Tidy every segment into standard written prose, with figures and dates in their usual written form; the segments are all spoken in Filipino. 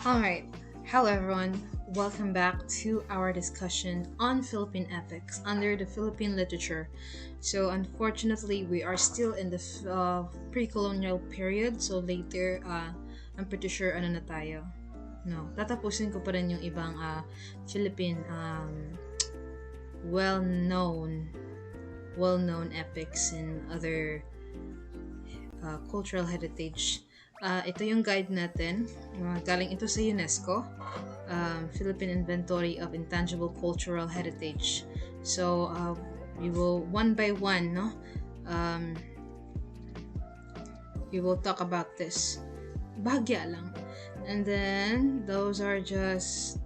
Alright, hello everyone. Welcome back to our discussion on Philippine epics under the Philippine literature. So, unfortunately, we are still in the pre-colonial period. So, later, I'm pretty sure ano na tayo. No, tatapusin ko pa rin yung ibang Philippine well-known epics and other cultural heritage. Ito yung guide natin. Galing ito sa UNESCO, Philippine Inventory of Intangible Cultural Heritage. So, we will one by one, no? We will talk about this. Bahagya lang. And then, those are just,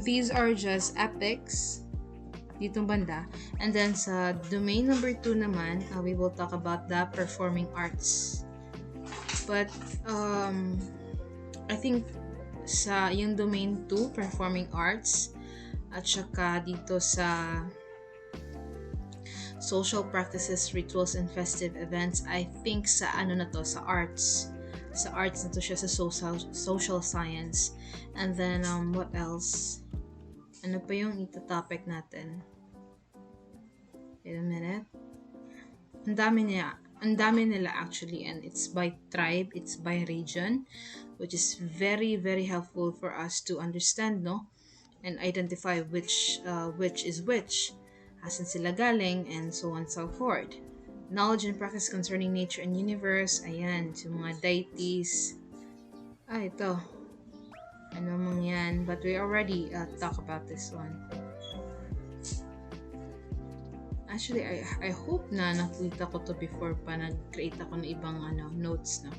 these are just epics ditong banda. And then sa domain number 2 naman, we will talk about the performing arts. But I think sa yung domain 2, performing arts, at saka dito sa social practices, rituals, and festive events, I think sa sa arts. Sa arts na to siya sa social science. And then what else? Ano pa yung ita-topic natin? Wait a minute. Ang dami nila actually, and it's by tribe, it's by region, which is very, very helpful for us to understand, no? And identify which is which, asan sila galing, and so on and so forth. Knowledge and practice concerning nature and universe, ayan, so mga deities. Ito. Ano mang yan, but we already talk about this one. Actually, I hope na nakita ko to before pa nag-create ako ng ibang notes, no?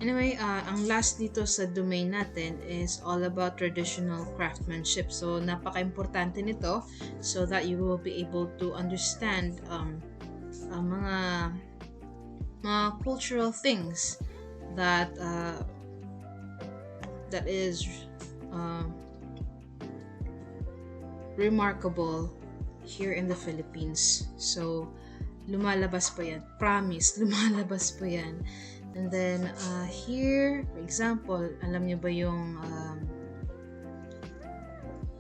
Anyway, ang last dito sa domain natin is all about traditional craftsmanship. So, napaka-importante nito so that you will be able to understand mga cultural things that is remarkable here in the Philippines. So, lumalabas po yan. Promise, lumalabas po yan. And then, here, for example, alam niyo ba yung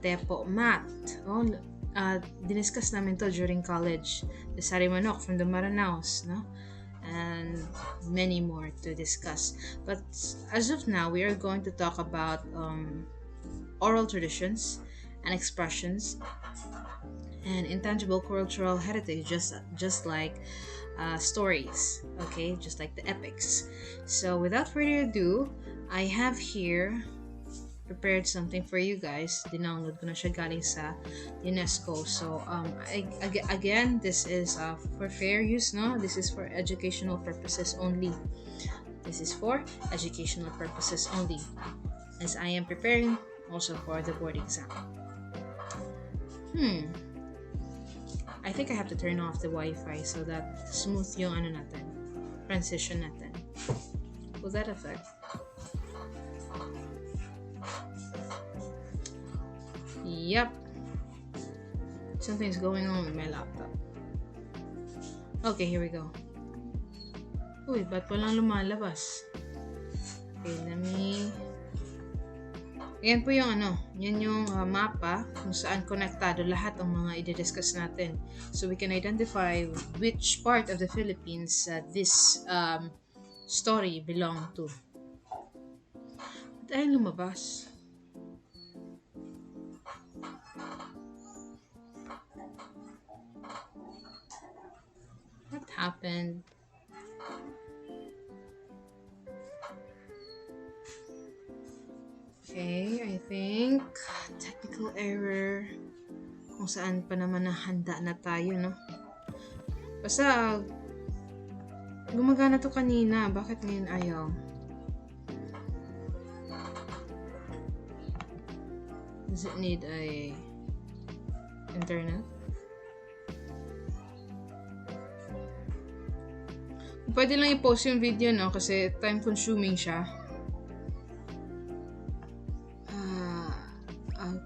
tepo mat? Oh, diniscuss namin to during college. The sari manok from the Maranaos, no? And many more to discuss. But as of now, we are going to talk about oral traditions and expressions and intangible cultural heritage, just like stories, okay, just like the epics. So without further ado, I have here prepared something for you guys. Dinownload ko na siya galing sa UNESCO. So again, this is for fair use, no? This is for educational purposes only. This is for educational purposes only, as I am preparing also for the board exam. I think I have to turn off the Wi-Fi so that smooth yung transition natin. Will that affect? Yep. Something's going on with my laptop. Okay, here we go. Uy, ba't walang lumalabas? Okay, let me... Ayan po yung yan yung mapa kung saan konektado lahat ng mga i-discuss natin. So we can identify which part of the Philippines this story belong to. Ba't ay lumabas? What happened? Okay, I think technical error kung saan pa naman handa na tayo, no? Basta gumagana to kanina, bakit ngayon ayaw? Does it need a internet? Pwede lang i-post yung video, no? Kasi time consuming siya.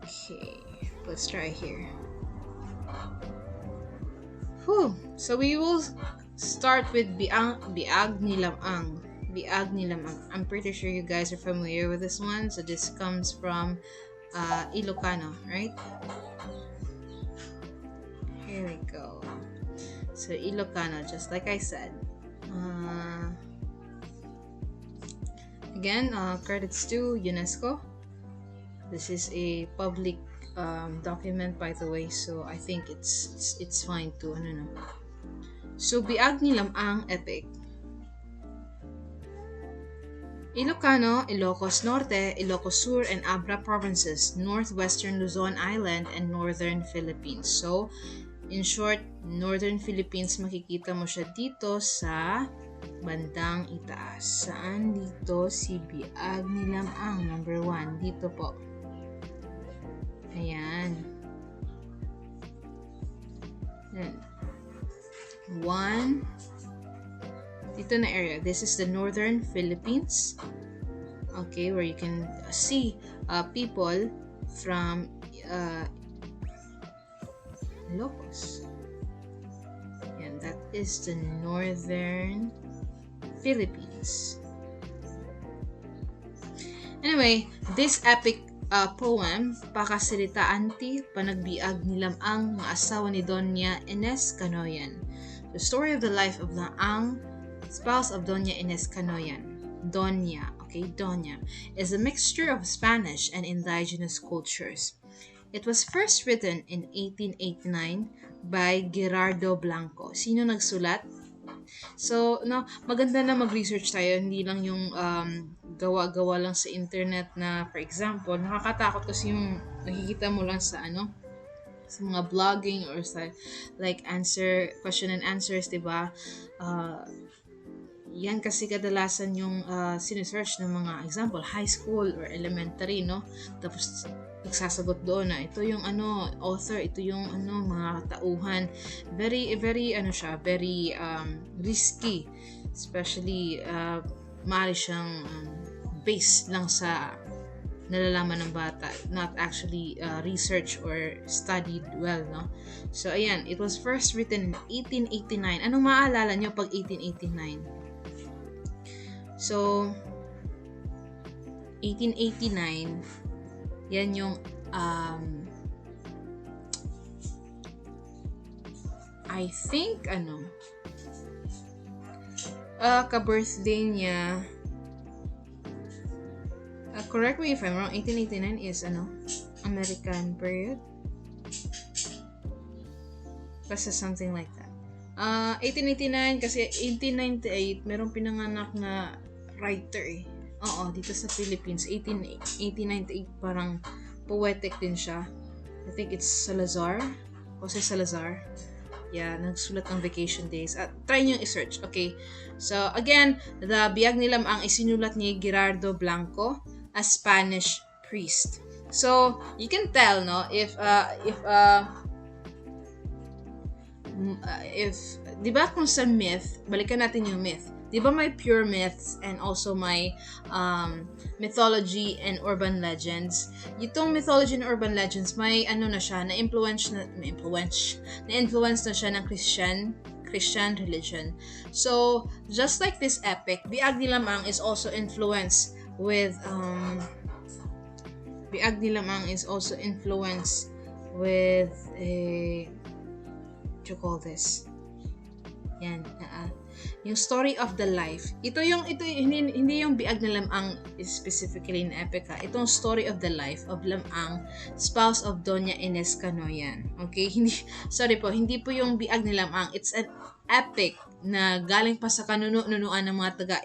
Okay, let's try here. So we will start with Biag ni Lam-ang. Biag ni Lam-ang. I'm pretty sure you guys are familiar with this one. So this comes from Ilocano, right? Here we go. So Ilocano, just like I said. Again, credits to UNESCO. This is a public document, by the way, so I think it's fine to ano. So Biag ni Lam-ang epic. Ilocano, Ilocos Norte, Ilocos Sur, and Abra provinces, northwestern Luzon Island, and northern Philippines. So, in short, northern Philippines, makikita mo siya dito sa bandang itaas. Saan dito si Biag ni Lam-ang? Number 1, dito po. Ayan. 1. Dito na area. This is the northern Philippines. Okay, where you can see people from Ilocos. And that is the northern Philippines. Anyway, this epic poem, Pakasalitaan ti Panagbiag ni Lam-ang nga asawa ni Doña Ines Canoyan. The story of the life of Lam-ang, spouse of Doña Ines Canoyan. Doña, okay, Doña, is a mixture of Spanish and indigenous cultures. It was first written in 1889 by Gerardo Blanco. Sino nagsulat? So, no, maganda na mag-research tayo, hindi lang yung gawa-gawa lang sa internet na, for example, nakakatakot kasi yung nakikita mo lang sa sa mga blogging or sa like question and answers, diba? Yan kasi kadalasan yung sinesearch ng mga example, high school or elementary, no? Tapos nagsasagot doon na ito yung author, ito yung mga tauhan. Very siya, very risky. Especially maaari siyang based lang sa nalalaman ng bata, not actually research or studied well, no? So ayan, it was first written in 1889. Anong maaalala nyo pag 1889? So 1889, yan yung I think ka-birthday niya. Correct me if I'm wrong, 1889 is American period. Basta something like that. 1889 kasi 1898 merong pinanganak na writer Oo, dito sa Philippines, 1898, parang poetic din siya. I think it's Salazar. Jose Salazar. Yeah, nagsulat ng Vacation Days. At try nyo i-search. Okay. So, again, the Biag ni Lam-ang isinulat ni Gerardo Blanco, a Spanish priest. So, you can tell, no, if di ba kung sa myth, balikan natin yung myth. Di ba may pure myths and also may mythology and urban legends? Itong mythology and urban legends, may na siya, na-influence na siya ng Christian religion. So, just like this epic, Biag ni Lam-ang is also influenced with Biag ni Lam-ang is also influenced with what you call this? Yan, yung story of the life. Ito hindi yung Biag ni Lam-ang is specifically in epic ha. Itong story of the life of Lam-ang, spouse of Doña Ines Canoyan. Okay? Hindi po yung Biag ni Lam-ang. It's an epic na galing pa sa kanunuan ng mga taga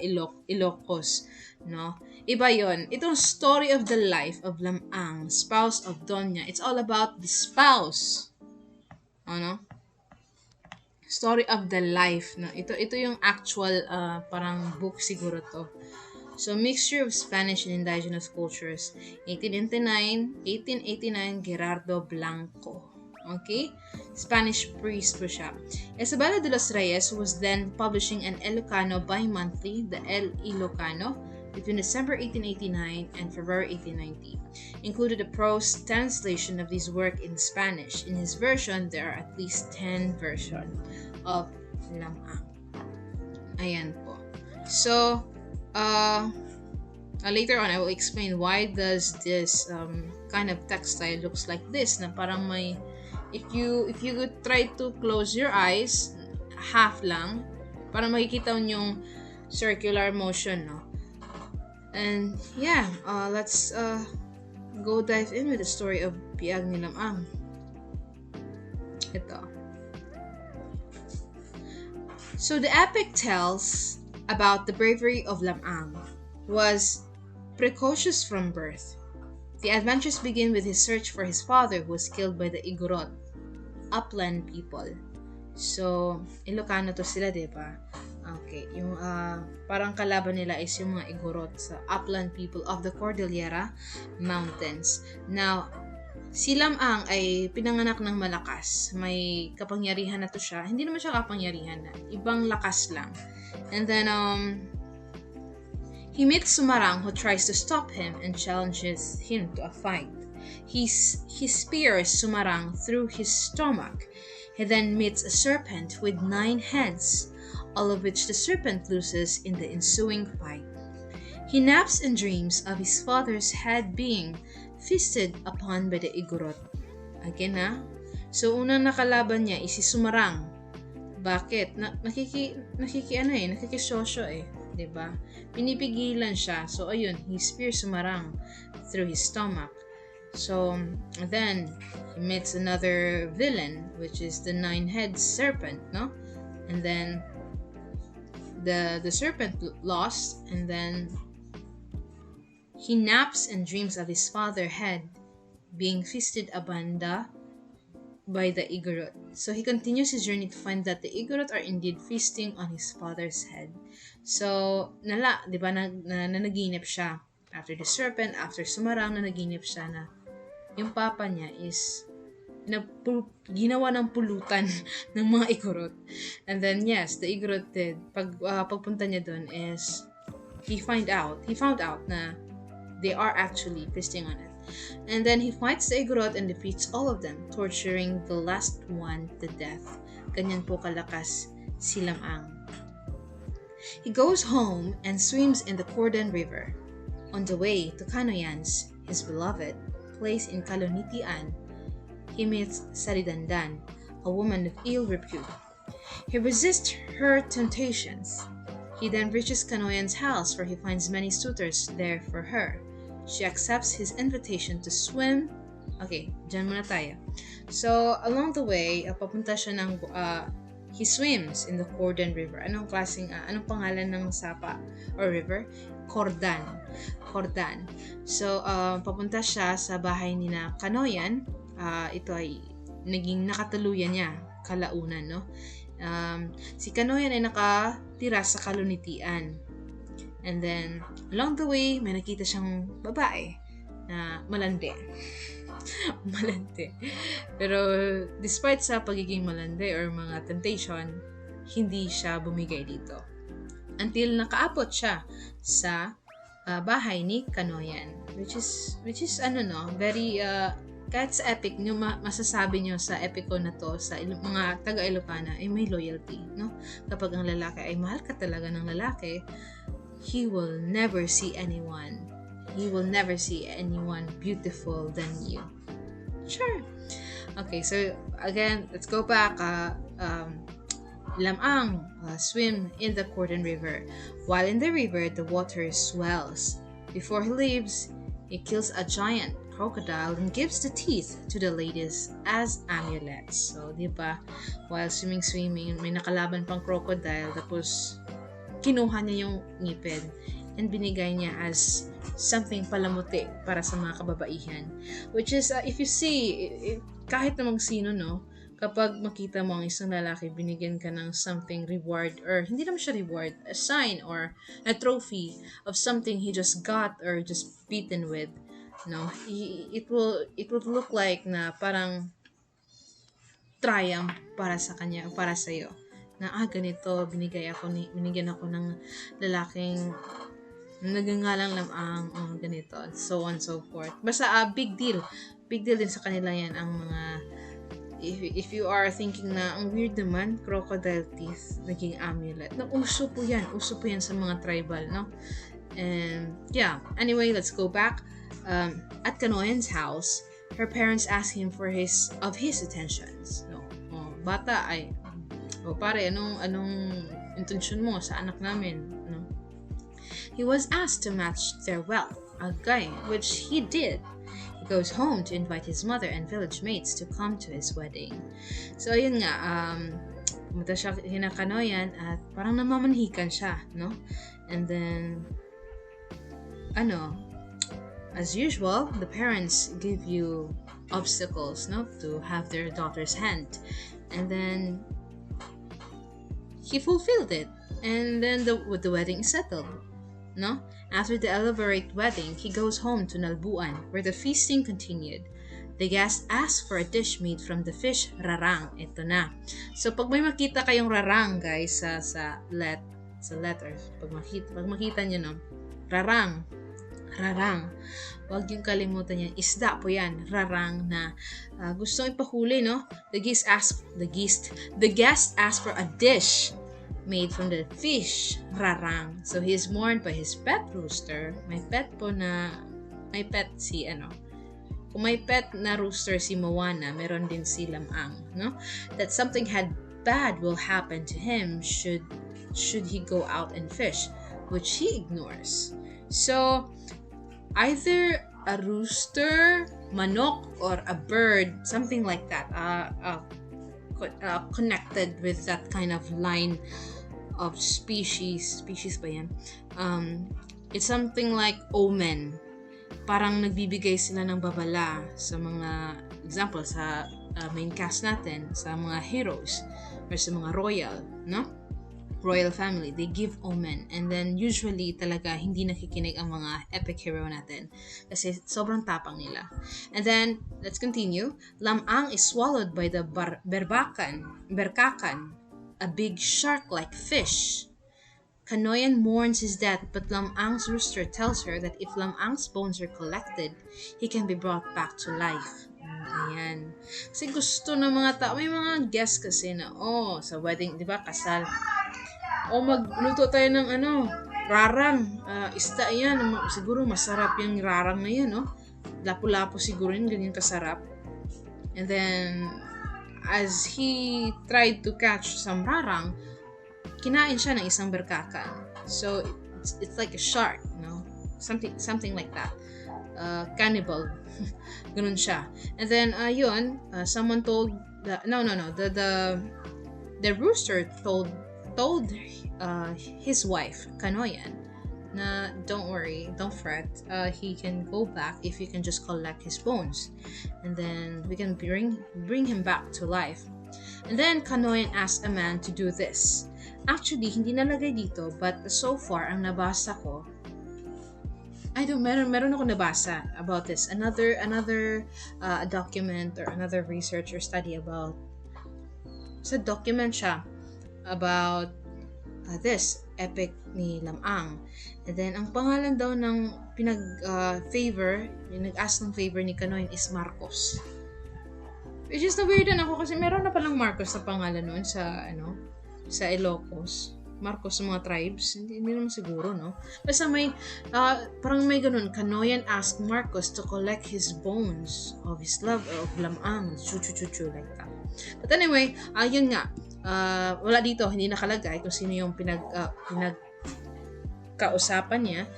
Ilocos, no? Iba yon. Itong story of the life of Lam-ang, spouse of Doña. It's all about the spouse. Ano? Story of the life, no? Ito yung actual parang book siguro to. So mixture of Spanish and indigenous cultures. 1889 Gerardo Blanco. Okay? Spanish priest po siya. Isabela de los Reyes was then publishing an Ilocano bi-monthly, the El Ilocano, between December 1889 and February 1890. Included a prose translation of his work in Spanish. In his version, there are at least 10 versions of Lam-ang. Ayan po. So, Uh, Later on, I will explain why does this kind of textile looks like this. Na parang may, if you could try to close your eyes, half lang, para makikita mo yung circular motion, no? And yeah, let's go dive in with the story of Biag ni Lam-ang. Ito. So the epic tells about the bravery of Lam-ang, was precocious from birth. The adventures begin with his search for his father who was killed by the Igorot, upland people. So, Ilocano to sila, diba? Okay, yung parang kalaban nila is yung mga Igorot sa upland people of the Cordillera Mountains. Now, si Lam-ang ay pinanganak ng malakas. May kapangyarihan na to siya. Hindi naman siya kapangyarihan na. Ibang lakas lang. And then, he meets Sumarang who tries to stop him and challenges him to a fight. He spears Sumarang through his stomach. He then meets a serpent with 9 heads, all of which the serpent loses in the ensuing fight. He naps and dreams of his father's head being feasted upon by the Igorot. Again na. So unang nakalaban niya is si Sumarang. Bakit? Nakikisosyo eh. Diba? Pinipigilan siya. So ayun, he spears Sumarang through his stomach. So then he meets another villain, which is the 9-headed serpent, no? And then the serpent lost, and then he naps and dreams of his father's head being feasted upon by the Igorot. So he continues his journey to find that the Igorot are indeed feasting on his father's head. So, di ba, nanaginip siya. After the serpent, after Sumarang, nanaginip siya na yung papa niya is ginawa ng pulutan ng mga Igorot. And then, yes, the Igorot did. Pagpunta niya doon is he found out na they are actually feasting on it. And then he fights the Igorot and defeats all of them, torturing the last one to death. Ganyan po kalakas si Lam-ang. He goes home and swims in the Cordon River. On the way to Canoyans, his beloved place in Kalonitian, he meets Saridandan, a woman of ill repute. He resists her temptations. He then reaches Canoyan's house where he finds many suitors there for her. She accepts his invitation to swim. Okay, dyan muna tayo. So, along the way, papunta siya ng, he swims in the Cordon River. Anong pangalan ng sapa or river? Cordan. So, papunta siya sa bahay ni na Kanoyan. Ito ay naging nakatuluyan niya kalaunan, no? Si Kanoyan ay nakatira sa Kalonitian. And then, along the way, may nakita siyang babae na malandi. Pero, despite sa pagiging malandi or mga temptation, hindi siya bumigay dito. Until nakaabot siya sa bahay ni Kanoyan. Which is very, kahit sa epic, nyo masasabi nyo sa epico na to, sa mga taga-Ilocana, ay may loyalty, no? Kapag ang lalaki ay mahal ka talaga ng lalaki, he will never see anyone beautiful than you. Sure. Okay, so again, let's go back. Lam-ang swim in the Cordon River. While in the river, the water swells. Before he leaves, he kills a giant crocodile and gives the teeth to the ladies as amulets. So, di ba, while swimming, may nakalaban pang crocodile, tapos kinuha niya yung ngipin and binigay niya as something palamuti para sa mga kababaihan. Which is, if you see, kahit namang sino, no, kapag makita mo ang isang lalaki, binigyan ka ng something reward, or hindi naman siya reward, a sign or a trophy of something he just got or just beaten with, no, it will look like na parang triumph para sa kanya, para sa iyo. Na ganito, binigyan ako ng lalaking nagangalang Lam-ang, ganito, so on so forth. Basta big deal din sa kanila yan ang mga If you are thinking na ang weird naman, crocodile teeth naging amulet. Uso po yan sa mga tribal, no? And yeah, anyway, let's go back. At Kanoyan's house, her parents asked him for his attentions. No, bata ay, pare, anong intensyon mo sa anak namin? No, he was asked to match their wealth, agay, which he did. He goes home to invite his mother and village mates to come to his wedding. So yun nga, pumunta siya kina Kanoyan at parang namamanhikan siya, no? And then as usual, the parents give you obstacles, no, to have their daughter's hand, and then he fulfilled it, and then the wedding is settled, no. After the elaborate wedding, he goes home to Nalbuan, where the feasting continued. The guest asked for a dish made from the fish rarang. Ito na. So pag may makita kayong rarang, guys, sa letters, pag makita nyo, no, rarang, wag yung kalimutan yan, isda po yan, rarang na gustong ipahuli, no. The guest asked for a dish made from the fish rarang. So he is mourned by his pet rooster. May pet si kung may pet na rooster si Moana, meron din si Lam-ang, no, that something bad will happen to him should he go out and fish, which he ignores. So either a rooster, manok, or a bird, something like that, connected with that kind of line of species ba yan? It's something like omen. Parang nagbibigay sila ng babala sa mga, example, sa main cast natin, sa mga heroes, or sa mga royal, no? Royal family, they give omen, and then usually talaga hindi nakikinig ang mga epic hero natin kasi sobrang tapang nila. And then let's continue. Lam-ang is swallowed by the berkakan, a big shark-like fish. Kanoyan mourns his death, but Lam-ang's rooster tells her that if Lam-ang's bones are collected, he can be brought back to life. Ayan. Kasi gusto ng mga tao, may mga guests kasi na, sa wedding, di ba, kasal, magluto tayo ng rarang, isda yan, siguro masarap yung rarang na yan, no? Lapu-lapu siguro yun, ganyan kasarap. And then, as he tried to catch some rarang, kinain siya ng isang berkakan. So, it's like a shark, no? Something like that. Cannibal. Ganun siya. And then, someone told, the rooster told his wife, Kanoyan, na don't worry, don't fret, he can go back if you can just collect his bones, and then we can bring him back to life. And then Kanoyan asked a man to do this. Actually, hindi nalagay dito, but so far ang nabasa ko, meron ako nabasa about this, another document or another research or study about, sa document siya about this epic ni Lam-ang. And then ang pangalan daw ng favor, yung nag-ask ng favor ni Kanoyan is Marcos. Which is na-weirdan ako kasi meron na palang Marcos na pangalan noon sa Ilocos. Marcos sa mga tribes, hindi naman siguro, no? Basta may parang may ganun, Kanoyan asked Marcos to collect his bones of his love of Lam-ang, chu like that. But anyway, yun nga, wala dito, hindi nakalagay kung sino yung pinagkausapan niya.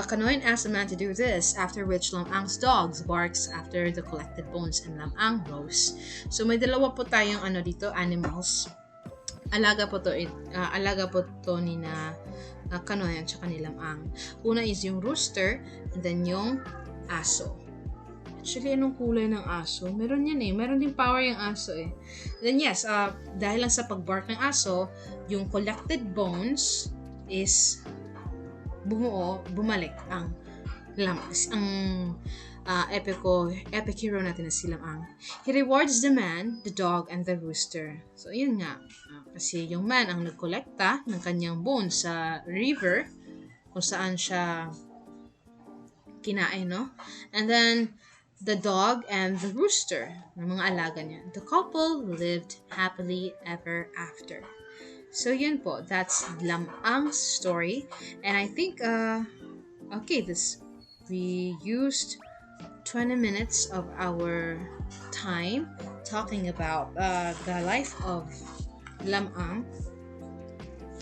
Kanoyan asked the man to do this, after which Lam-ang's dogs barks after the collected bones and Lam-ang rose. So may dalawa po tayong dito, animals. Alaga po to ni na Kanoyan tsaka ni Lam-ang. Una is yung rooster, and then yung aso. Actually, anong kulay ng aso? Meron yan meron din power yung aso And then yes, dahil lang sa pagbark ng aso, yung collected bones is bumalik ang epic hero natin na si Lam-ang. He rewards the man, the dog, and the rooster. So yun nga, kasi yung man ang nagkolekta ng kanyang bones sa river kung saan siya kinain, no? And then the dog and the rooster, ng mga alaga niya. The couple lived happily ever after. So yun po, that's Lam-ang's story. And I think, okay, we used 20 minutes of our time talking about the life of Lam-ang.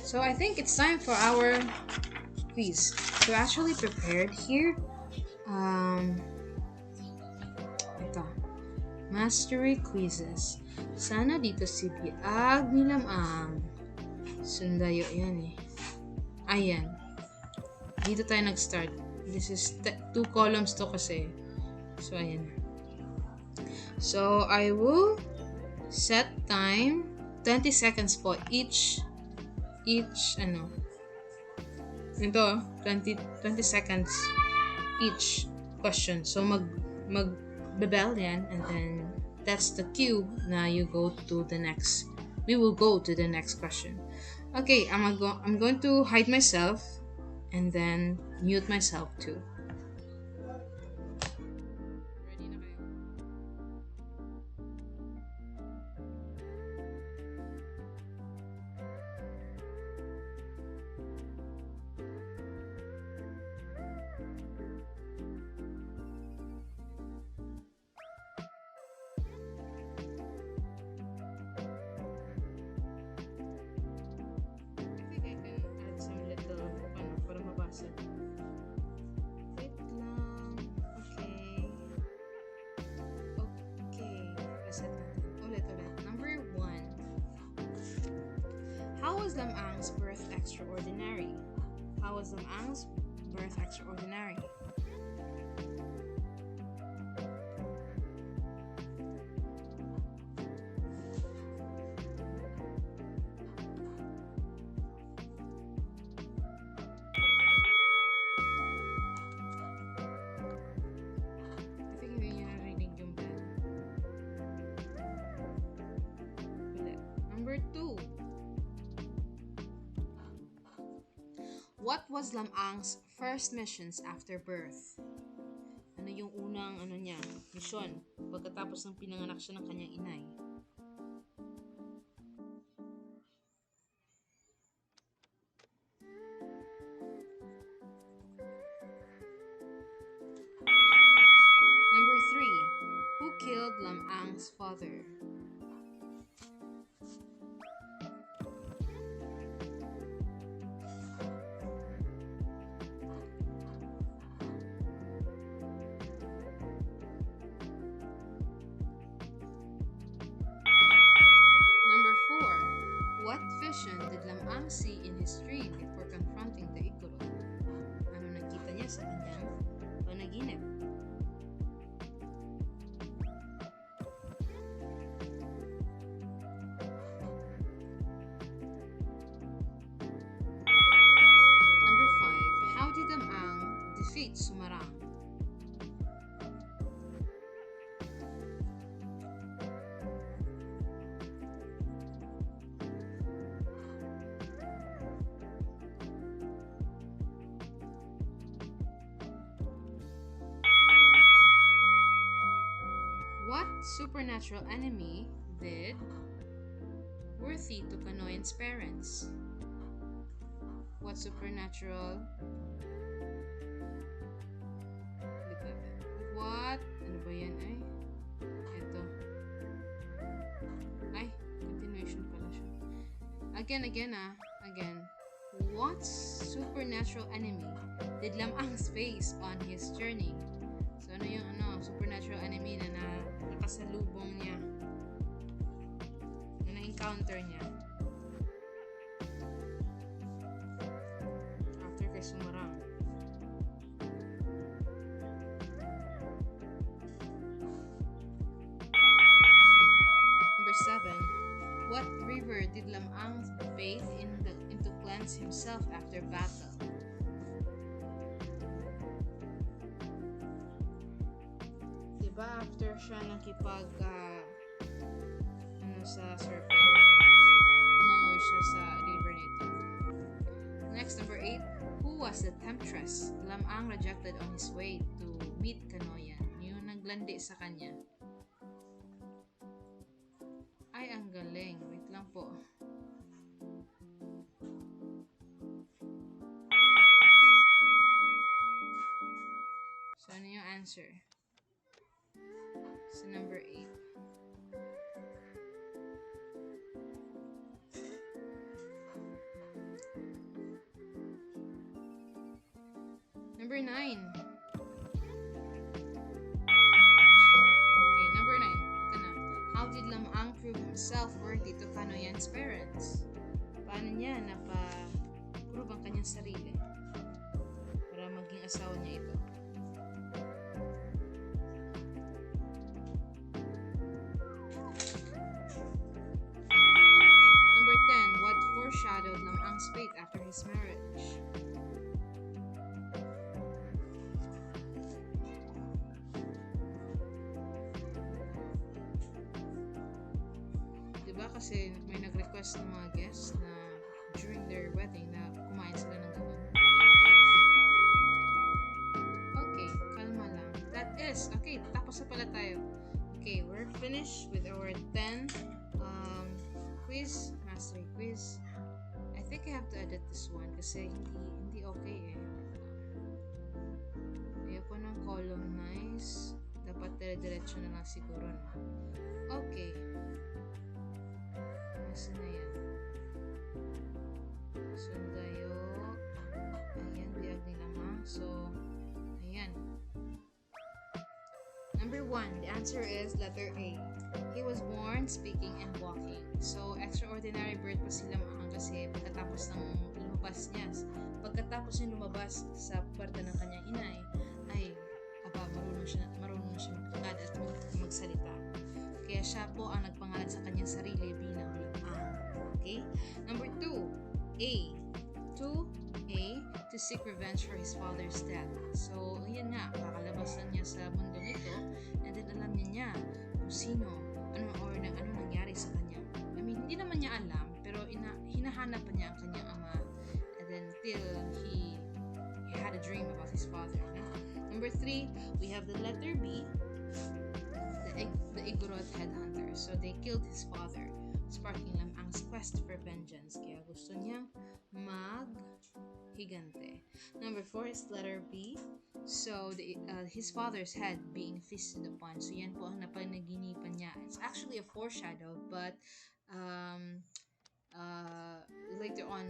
So I think it's time for our quiz. So actually prepared here. Ito. Mastery quizzes. Sana dito si Biag ni Lam-ang. Sundayo yan eh. Ayan. Dito tayo nag-start. This is 2 columns to kasi. So ayan. So I will set time 20 seconds po each ano. Ito 20 seconds each question. So magbebell yan and then that's the cue na we will go to the next question. Okay, I'm going to hide myself and then mute myself too. Ready na kayo? I think I can add some little para mabasa. Wait lang. Okay. Okay. Reset natin. Ulit. Number 1. How was Lam-ang's birth extraordinary? How was Lam-ang's birth extraordinary? I think hindi niya narinig yung bell. Ulit. Number 2. What was Lam-ang's first missions after birth? Ano yung unang niya, mission pagkatapos ng pinanganak siya ng kanyang inay? Number 3. Who killed Lam-ang's father? Number 4. What vision did Lam-ang see in his dream before confronting the Igorot? Ano nakita niya sa kanyang panaginip? Number 5. How did Lam-ang defeat Sumarang? What supernatural enemy did Worthy to Kanoyan's parents? What supernatural? What? Ano ba yan ay? Ito. Ay, continuation pala siya. Again. What supernatural enemy did Lam-ang face on his journey? So ano yung supernatural enemy na nakasalubong niya? Na na-encounter niya? After kay Sumarang. Number 7. What river did Lam-ang bathe to cleanse himself after battle? Diba after siya nakipag sa serpent, umangoy siya sa river nito. Next, number 8. Who was the temptress Lam-ang rejected on his way to meet Kanoyan? Yung naglandi sa kanya. Ay, ang galing. Wait lang po. So, ano yung answer? So, number 8. Number 9. Okay, number 9. Ito na. How did Lam-ang prove himself worthy to Kanoyan's parents? Paano niya napa-prove ang kanyang sarili para maging asawa niya ito? Number 10. What foreshadowed Lam-ang's fate after his marriage? Diba kasi may nag-request ng mga guests na during their wedding na kumain sila ng gamon. Okay, kalma lang. That is, okay, tapos na pala tayo. Okay, we're finished with our 10 quiz, mastery quiz. I think I have to edit this one kasi hindi okay eh. Ayoko ng columnize. Dapat dire-diretso na lang siguro. No? Okay. Nasa na yan? Sundayo. Ayan, biag ni Lam-ang. So, ayan. Number 1, the answer is letter A. He was born speaking and walking. So, extraordinary birth pa si Lam-ang kasi pagkatapos niya lumabas sa parta ng kanyang inay, ay, marunong na siya magkagad at magsalita. Kaya siya po ang nagpangalan sa kanyang sarili bilang Lam-ang. Okay? Number 2, A. To seek revenge for his father's death. So, ayan nga, kakalabas lang niya sa mundong ito, and then alam niya kung sino, ano nangyari sa kanya. I mean, hindi naman niya alam, pero hinahanap pa niya ang kanyang ama, and then till he had a dream about his father. Okay? Number 3, we have the letter B, the Igorot headhunter. So, they killed his father, sparking Lam-ang's quest for vengeance. Kaya gusto niyang maghigante. Number 4 is letter B. So, his father's head being feasted upon. So, yan po ang napanaginipan niya. It's actually a foreshadow, but later on,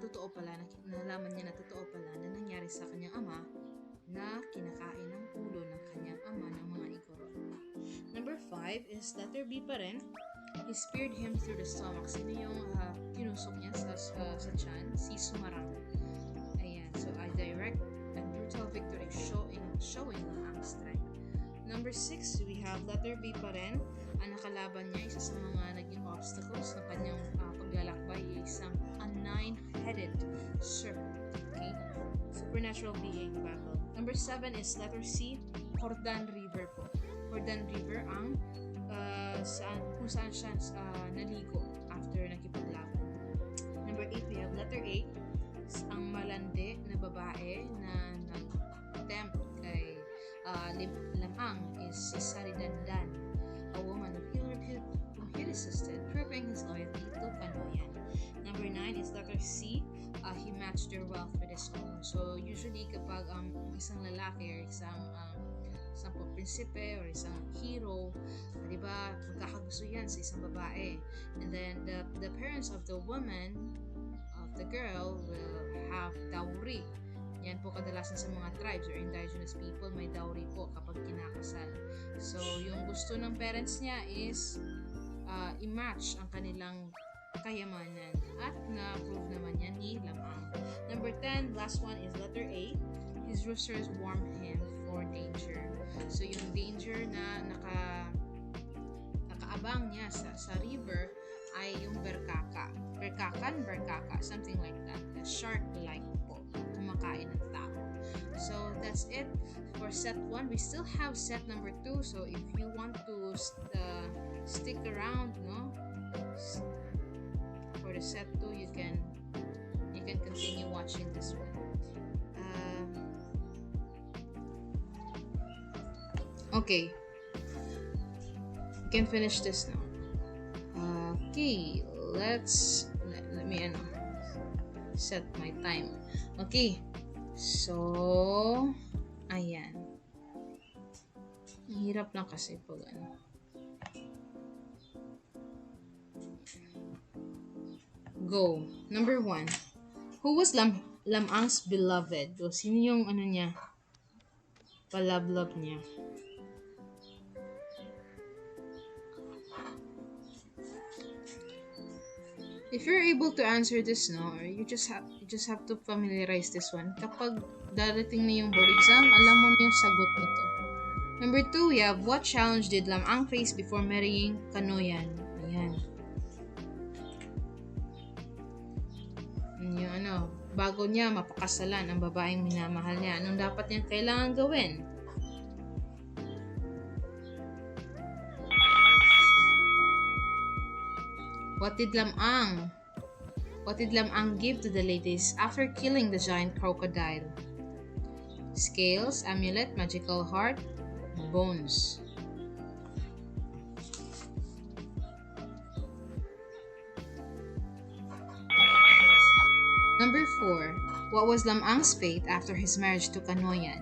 totoo pala, nalaman niya na totoo pala na nangyari sa kanyang ama na kinakain ang ulo ng kanyang ama ng mga Igorot. Number 5 is letter B pa rin. He speared him through the stomach. Sino yung tinusok niya sa tiyan? Si Sumarang. Ayan. So, a direct and brutal victory showing Lam-ang's strength. Number 6, we have letter B pa rin. Ang nakalaban niya, isa sa mga naging obstacles ng kanyang paglalakbay, isang a 9-headed serpent. Okay? Supernatural being battle. Number 7 is letter C, Hordan River po. Hordan River ang kung saan siya naligo after nakipaglaban. Number 8, we have letter A, ang malandi na babae na nag-attempt kay Lam-ang is si Saridandan, a woman who he resisted, proving his loyalty to Kanoyan. Number 9 is letter C, he matched their wealth with his own. So, usually kapag isang lalaki or isang prinsipe or isang hero, di ba, magkakagusto yan sa isang babae. And then, the parents of the woman, of the girl, will have dowry. Yan po kadalasan sa mga tribes or indigenous people, may dowry po kapag kinakasal. So, yung gusto ng parents niya is i-match ang kanilang kayamanan. At na-prove naman yan ni Lam-ang. Number 10, last one is letter A. His roosters warmed him for danger. So, yung danger na nakaabang niya sa river ay yung berkaka. Berkaka, something like that. A shark-like po. Kumakain ng tao. So, that's it for set 1. We still have set number 2. So, if you want to stick around, no? For the set 2, you can continue watching this one. Okay, we can finish this now. Okay, let me set my time. Okay, so ayan. Hirap lang kasi pag Go. Number 1. Who was Lam-ang's beloved? O sino yung niya? Palablab niya. If you're able to answer this, no, or you just have to familiarize this one. Kapag darating na yung board exam, alam mo na yung sagot nito. Number 2, we have what challenge did Lam-ang face before marrying Kanoyan? Ayan. Yung bago niya mapakasalan ang babaeng minamahal niya, anong dapat niyang kailangan gawin? What did Lam-ang give to the ladies after killing the giant crocodile? Scales, amulet, magical heart, bones. Number 4. What was Lam-ang's fate after his marriage to Kanoyan?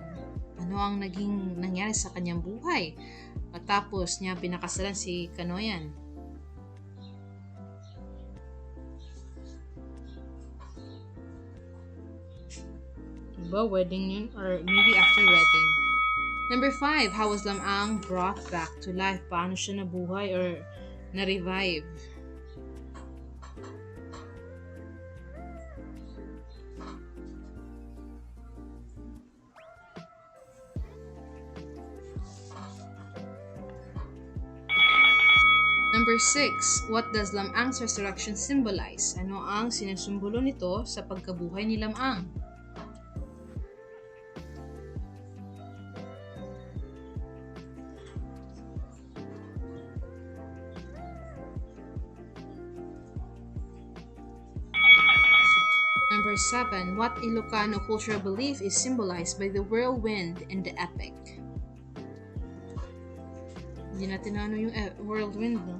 Ano ang nangyari sa kanyang buhay matapos niya pinakasalan si Kanoyan? Diba, wedding yun? Or maybe after wedding. Number 5. How was Lam-ang brought back to life? Paano siya nabuhay or na-revive? Number 6. What does Lam-ang's resurrection symbolize? Ano ang sinusumbolo nito sa pagkabuhay ni Lam-ang? Number 7. What Ilocano cultural belief is symbolized by the whirlwind in the epic? Hindi natin yung whirlwind, no?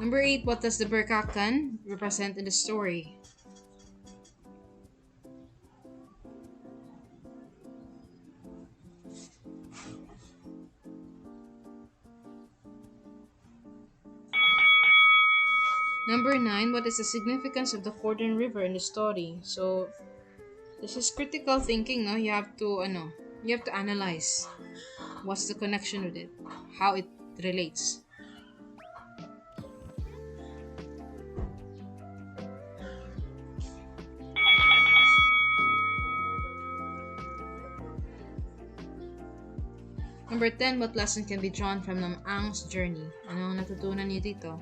Number 8. What does the Berkakan represent in the story? Number 9, what is the significance of the Cordon River in the story? So, this is critical thinking, no? You have to analyze what's the connection with it, how it relates. Number 10, what lesson can be drawn from Lam-ang's journey? Ano ang natutunan niyo dito?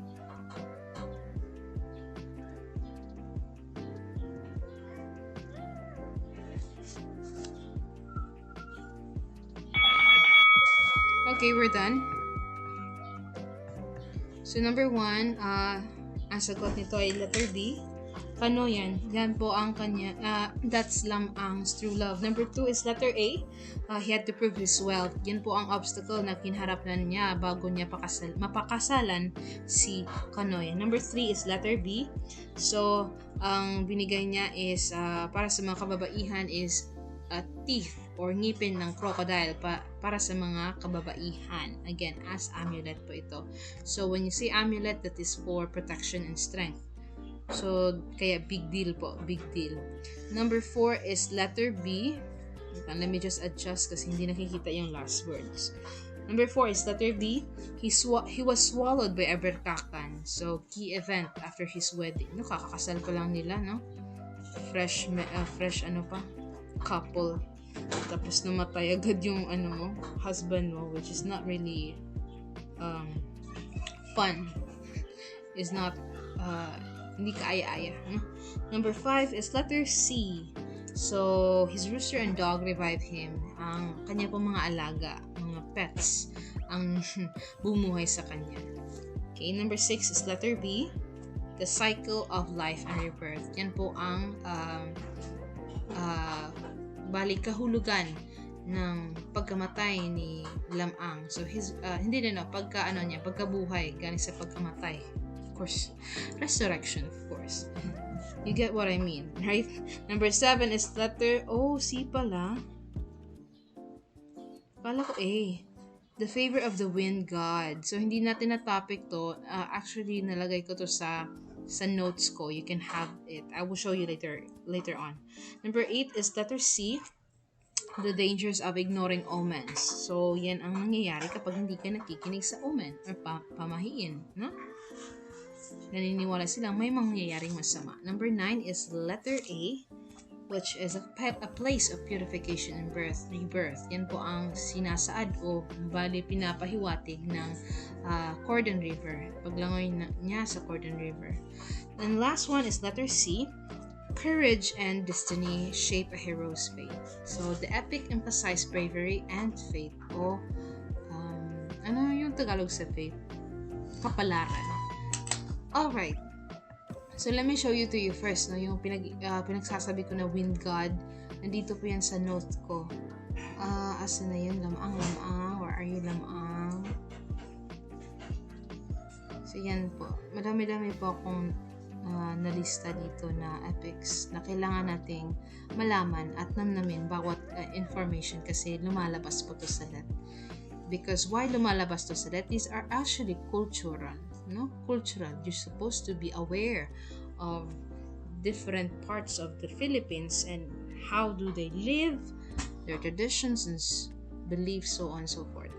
Okay, we're done. So, number 1, ang sagot nito ay letter B. Kanoyan. Yan po ang kanya, that's Lam-ang's true love. Number 2 is letter A. He had to prove his wealth. Yan po ang obstacle na kinharapnan niya bago niya mapakasalan si Kanoyan. Number 3 is letter B. So, ang binigay niya is, para sa mga kababaihan is teeth or ngipin ng crocodile para sa mga kababaihan. Again, as amulet po ito. So, when you say amulet, that is for protection and strength. So, kaya big deal po. Big deal. Number 4 is letter B. Let me just adjust kasi hindi nakikita yung last words. Number 4 is letter B. He was swallowed by a berkakan. So, key event after his wedding. No, kakakasal pa lang nila, no? Fresh couple. Tapos namatay agad yung husband mo, which is not really fun. Is not hindi kaaya-aya. Number 5 is letter C. So, his rooster and dog revive him. Ang kanya pong mga alaga, mga pets, ang bumuhay sa kanya. Okay, number 6 is letter B, the cycle of life and rebirth. Yan po ang balik kahulugan ng pagkamatay ni Lam-ang. So pagkabuhay galing sa pagkamatay. Of course, resurrection, of course. You get what I mean, right? Number 7 is letter C pala. Kala ko A. The favor of the wind god. So hindi natin na topic to. Actually nalagay ko to sa notes ko. You can have it. I will show you later on. Number 8 is letter C, the dangers of ignoring omens. So yan ang nangyayari kapag hindi ka nakikinig sa omen or pamahiin, no? Naniniwala silang may mangyayaring masama. Number 9 is letter A, which is a place of purification and rebirth. Yan po ang sinasaad o bali pinapahiwatig ng Cordon River. Paglangoy niya sa Cordon River. And last one is letter C, courage and destiny shape a hero's fate. So the epic emphasize bravery and faith. O ano yung Tagalog sa faith? Kapalaran. Alright. So let me show you to you first, no, yung pinagsasabi ko na wind god. Nandito po yan sa note ko. Asan na yun? Lam-ang. Where are you, Lam-ang? So yan po. Madami-dami po akong nalista dito na epics na kailangan nating malaman at namnamin bawat information kasi lumalabas po to sa net. Because why lumalabas to sa net? These are actually cultural. No? Cultural. You're supposed to be aware of different parts of the Philippines and how do they live, their traditions and beliefs, so on and so forth.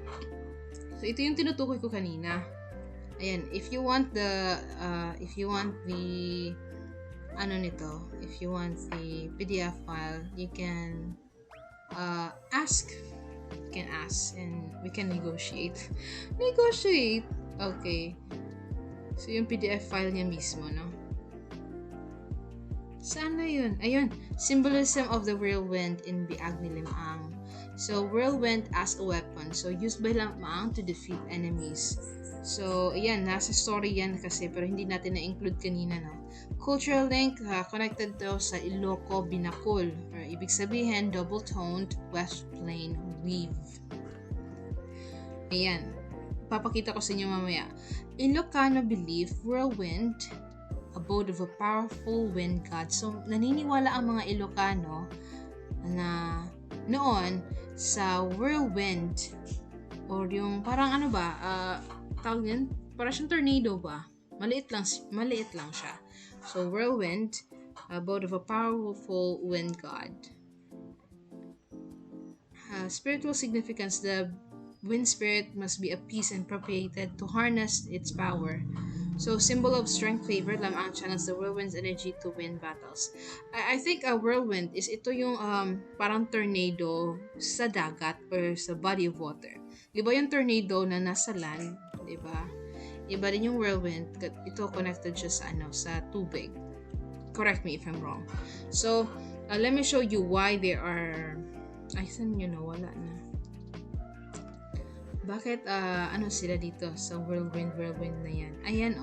So ito yung tinutukoy ko kanina. Ayan, if you want the PDF file, you can ask and we can negotiate. Okay. So, yung PDF file niya mismo, no? Saan na yun? Ayun. Symbolism of the whirlwind in Biag ni Lam-ang. So, whirlwind as a weapon. So, used by Lam-ang to defeat enemies. So, ayan. Nasa story yan kasi pero hindi natin na-include kanina, no? Cultural link, connected to sa Iloco Binakol. Or ibig sabihin, double-toned West Plain weave. Ayan. Papakita ko sa inyo mamaya. Ilocano belief, whirlwind, abode of a powerful wind god. So, naniniwala ang mga Ilocano na noon sa whirlwind or yung parang tawag yan? Parang siyang tornado ba? Maliit lang siya. So, whirlwind, abode of a powerful wind god. Spiritual significance, the wind spirit must be appeased and appropriated to harness its power. So, symbol of strength, favor, Lam-ang channels the whirlwind's energy to win battles. I think a whirlwind is ito yung parang tornado sa dagat or sa body of water. Di ba yung tornado na nasa land? Di ba? Iba din yung whirlwind. Ito connected siya sa tubig. Correct me if I'm wrong. So, let me show you why there are... saan yun na? Wala na. Bakit sila dito sa whirlwind na yan? Ayan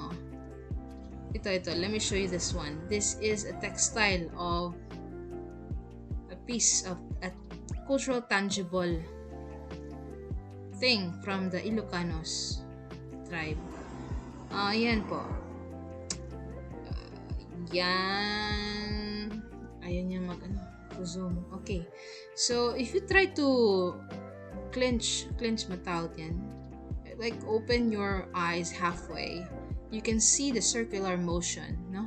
Ito. Let me show you this one. This is a textile of a piece of a cultural tangible thing from the Ilocanos tribe. Ayan po. Yan. Ayun yung zoom. Okay. So, if you try to clench matawag yan. Like, open your eyes halfway. You can see the circular motion, no?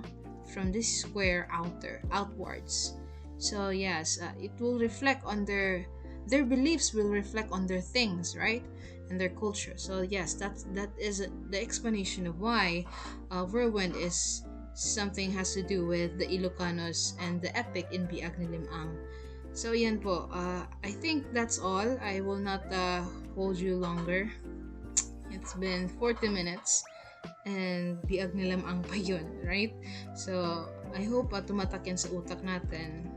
From this square outwards. So, yes, it will reflect on their beliefs will reflect on their things, right? And their culture. So, yes, that is the explanation of why whirlwind is something has to do with the Ilocanos and the epic in Biag ni Lam-ang. So, yan po. I think that's all. I will not hold you longer. It's been 40 minutes. And Biag ni Lam-ang pa yun, right? So, I hope tumatak yan sa utak natin.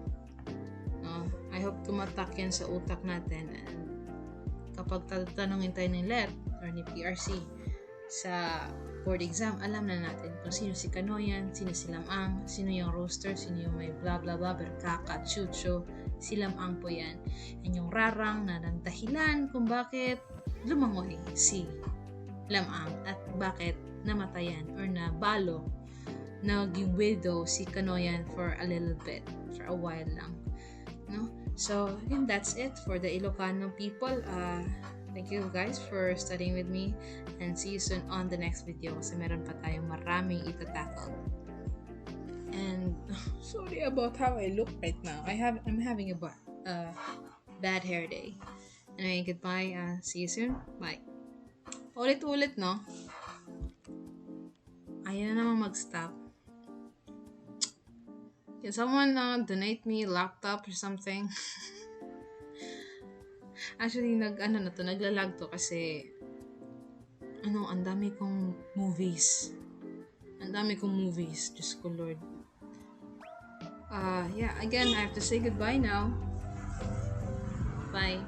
hope tumatak yan sa utak natin. And kapag tatanungin tayo ng LET or ni PRC sa board exam, alam na natin kung sino si Kanoyan, sino si Lam-ang, sino yung roaster, sino yung may blah blah blah, berkaka, chucho, si Lam-ang po yan. And yung rarang na ng dahilan kung bakit lumangoy si Lam-ang at bakit namatayan or nabalo, naging widow si Kanoyan for a little bit, for a while lang. No? So, yun, that's it for the Ilocano people. Thank you guys for studying with me, and see you soon on the next video kasi meron pa tayong maraming itatakal. And sorry about how I look right now. I'm having a bad hair day. Anyway, goodbye. See you soon. Bye. Ulit-ulit, no? Ayaw na naman mag-stop. Can someone donate me a laptop or something? Actually, naglalag to kasi ang dami kong movies. Diyos ko Lord. Yeah, again, I have to say goodbye now. Bye.